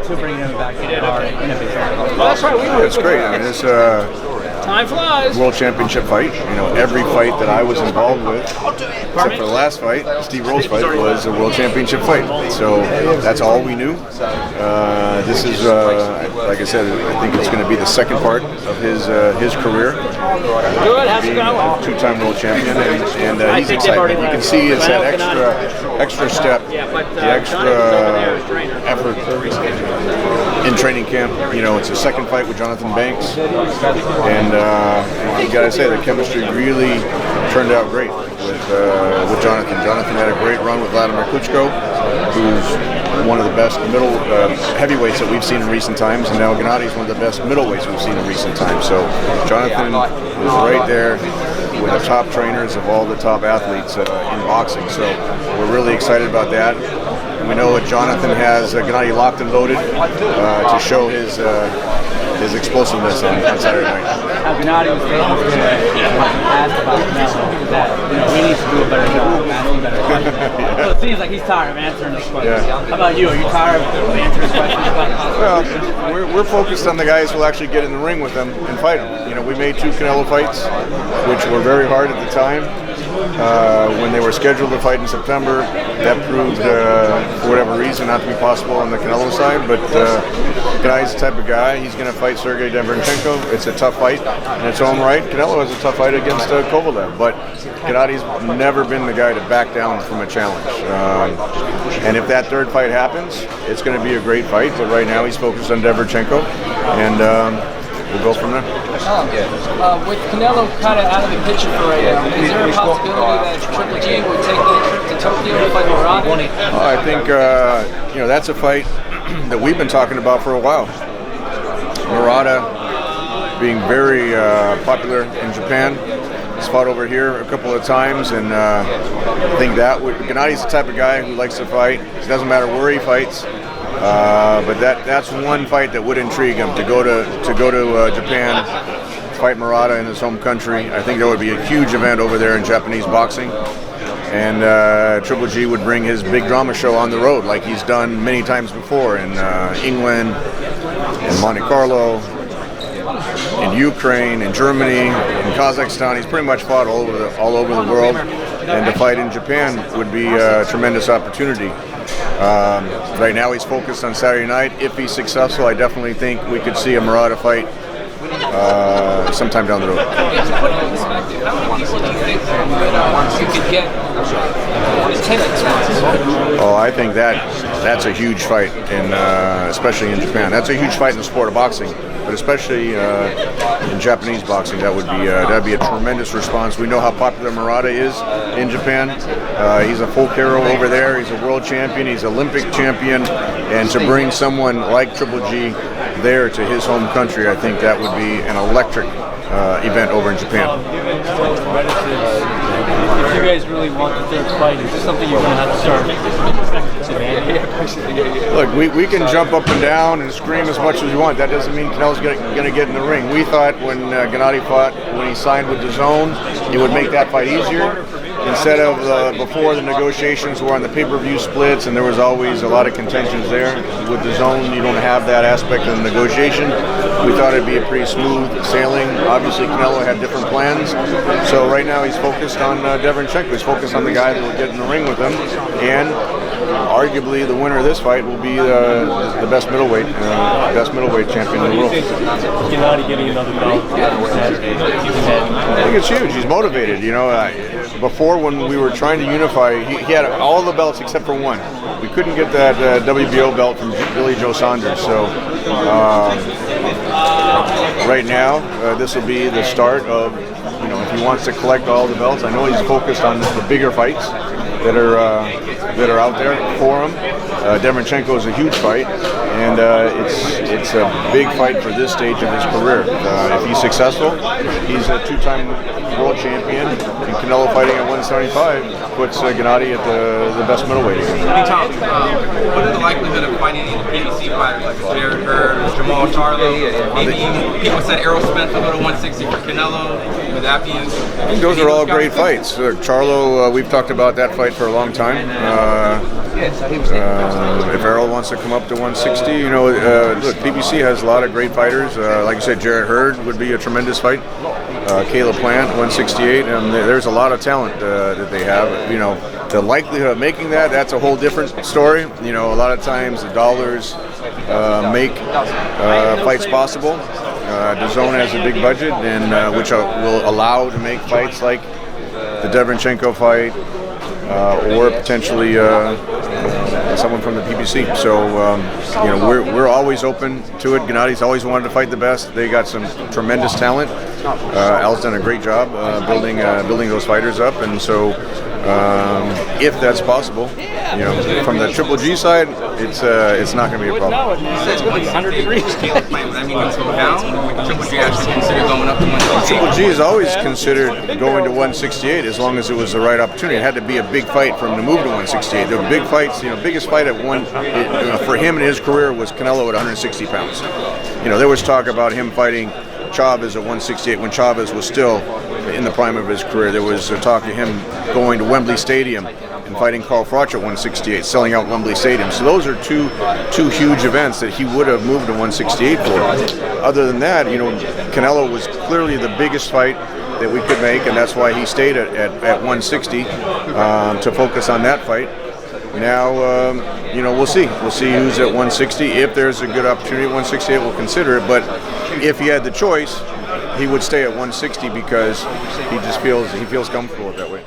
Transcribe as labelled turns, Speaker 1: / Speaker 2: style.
Speaker 1: to bring him back to the card in a big fight?
Speaker 2: Well, that's right. It's great. I mean, it's
Speaker 1: time flies.
Speaker 2: World Championship fight. You know, every fight that I was involved with, except for the last fight, Steve Roll's fight, was a World Championship fight. So that's all we knew. This is, like I said, I think it's going to be the second part of his career.
Speaker 1: Good. How's it going?
Speaker 2: Two-time world champion, and he's excited. You can see it's that extra step, the extra effort in training camp. You know, it's a second fight with Jonathan Banks, and you got to say the chemistry really turned out great with Jonathan. Jonathan had a great run with Vladimir Klitschko, who's one of the best middle heavyweights that we've seen in recent times, and now Gennadiy is one of the best middleweights we've seen in recent times. So Jonathan is right there with the top trainers of all the top athletes in boxing. So we're really excited about that. And we know that Jonathan has Gennadiy locked and loaded to show his explosiveness on Saturday night.
Speaker 1: Gennadiy was asked about Canelo that he needs to do a better job asking better questions. So it seems like he's tired of answering those questions. How about you? Are you tired of answering questions?
Speaker 2: Well, we're focused on the guys who'll actually get in the ring with them and fight them. You know, we made 2 Canelo fights, which were very hard at the time. When they were scheduled to fight in September, that proved, for whatever reason, not to be possible on the Canelo side. But Gennady's the type of guy. He's going to fight Sergiy Derevyanchenko. It's a tough fight in its own right. Canelo has a tough fight against Kovalev, but Gennady's never been the guy to back down from a challenge. And if that third fight happens, it's going to be a great fight. But right now, he's focused on Derevyanchenko, and we'll go from there.
Speaker 1: With Canelo kind of out of the picture for right now, is there a possibility that Triple G would take the trip to Tokyo to fight Murata?
Speaker 2: I think that's a fight that we've been talking about for a while. Murata being very popular in Japan. He's fought over here a couple of times, and I think that Gennady's the type of guy who likes to fight. It doesn't matter where he fights. But that's one fight that would intrigue him, to go to Japan, fight Murata in his home country. I think that would be a huge event over there in Japanese boxing. And Triple G would bring his big drama show on the road, like he's done many times before in England, in Monte Carlo, in Ukraine, in Germany, in Kazakhstan. He's pretty much fought all over the world, and to fight in Japan would be a tremendous opportunity. Right now he's focused on Saturday night. If he's successful, I definitely think we could see a Murata fight sometime down the road.
Speaker 1: How many people do you think you could get attendance?
Speaker 2: Oh, I think that's a huge fight, especially in Japan. That's a huge fight in the sport of boxing, but especially in Japanese boxing, that'd be a tremendous response. We know how popular Murata is in Japan. He's a folk hero over there. He's a world champion. He's Olympic champion, and to bring someone like Triple G there to his home country, I think that would be an electric event over in Japan.
Speaker 1: If you guys really want the third fight, is this something you're going to have to start?
Speaker 2: Look, we can jump up and down and scream as much as we want. That doesn't mean Canelo's going to get in the ring. We thought when Gennadiy fought, when he signed with DAZN, it would make that fight easier. Instead of before the negotiations were on the pay-per-view splits, and there was always a lot of contentions there. With DAZN, you don't have that aspect of the negotiation. We thought it'd be a pretty smooth sailing. Obviously, Canelo had different plans. So right now he's focused on Derevyanchenko. He's focused on the guy that will get in the ring with him. And arguably the winner of this fight will be the best middleweight champion in the world.
Speaker 1: Gennadiy getting another belt.
Speaker 2: I think it's huge. He's motivated. Before, when we were trying to unify, he had all the belts except for one. We couldn't get that WBO belt from Billy Joe Saunders. So right now, this will be the start of, if he wants to collect all the belts. I know he's focused on the bigger fights that are out there for him. Derevyanchenko is a huge fight, and it's a big fight for this stage of his career. If he's successful, he's a 2-time world champion, and Canelo fighting at 175 puts Gennadiy at the best middleweight.
Speaker 3: Hey Tom, what is the likelihood of finding any PBC fighters like Jared Hurd, Jamal Charlo, maybe even people said Errol Spence will go to 160 for Canelo? Would that be?
Speaker 2: I think those are all great fights. Charlo, we've talked about that fight for a long time. If Errol wants to come up to 160, you know, look, PBC has a lot of great fighters. Like I said, Jarrett Hurd would be a tremendous fight. Caleb Plant, 168, and there's a lot of talent that they have. You know, the likelihood of making that's a whole different story. You know, a lot of times the dollars make fights possible. DAZN has a big budget, and which will allow to make fights like the Derevyanchenko fight, or potentially someone from the PBC. So you know, we're always open to it. Gennadi's always wanted to fight the best. They got some tremendous talent. Al's done a great job building those fighters up, and so if that's possible, you know, from the Triple G side, it's not going to be a problem.
Speaker 1: It's going to be 100 degrees.
Speaker 3: Caleb Plant, would that mean go down? Would Triple G actually consider going up to 168?
Speaker 2: Triple G is always considered going to 168 as long as it was the right opportunity. It had to be a big fight for him to move to 168. The big fights, you know, biggest fight at for him in his career was Canelo at 160 pounds. You know, there was talk about him fighting Chavez at 168 when Chavez was still in the prime of his career. There was talk of him going to Wembley Stadium and fighting Carl Froch at 168, selling out Wembley Stadium. So those are two huge events that he would have moved to 168 for. Other than that, you know, Canelo was clearly the biggest fight that we could make, and that's why he stayed at 160 to focus on that fight. Now, you know, we'll see. We'll see who's at 160. If there's a good opportunity at 168, we'll consider it. But if he had the choice, he would stay at 160 because he feels comfortable that way.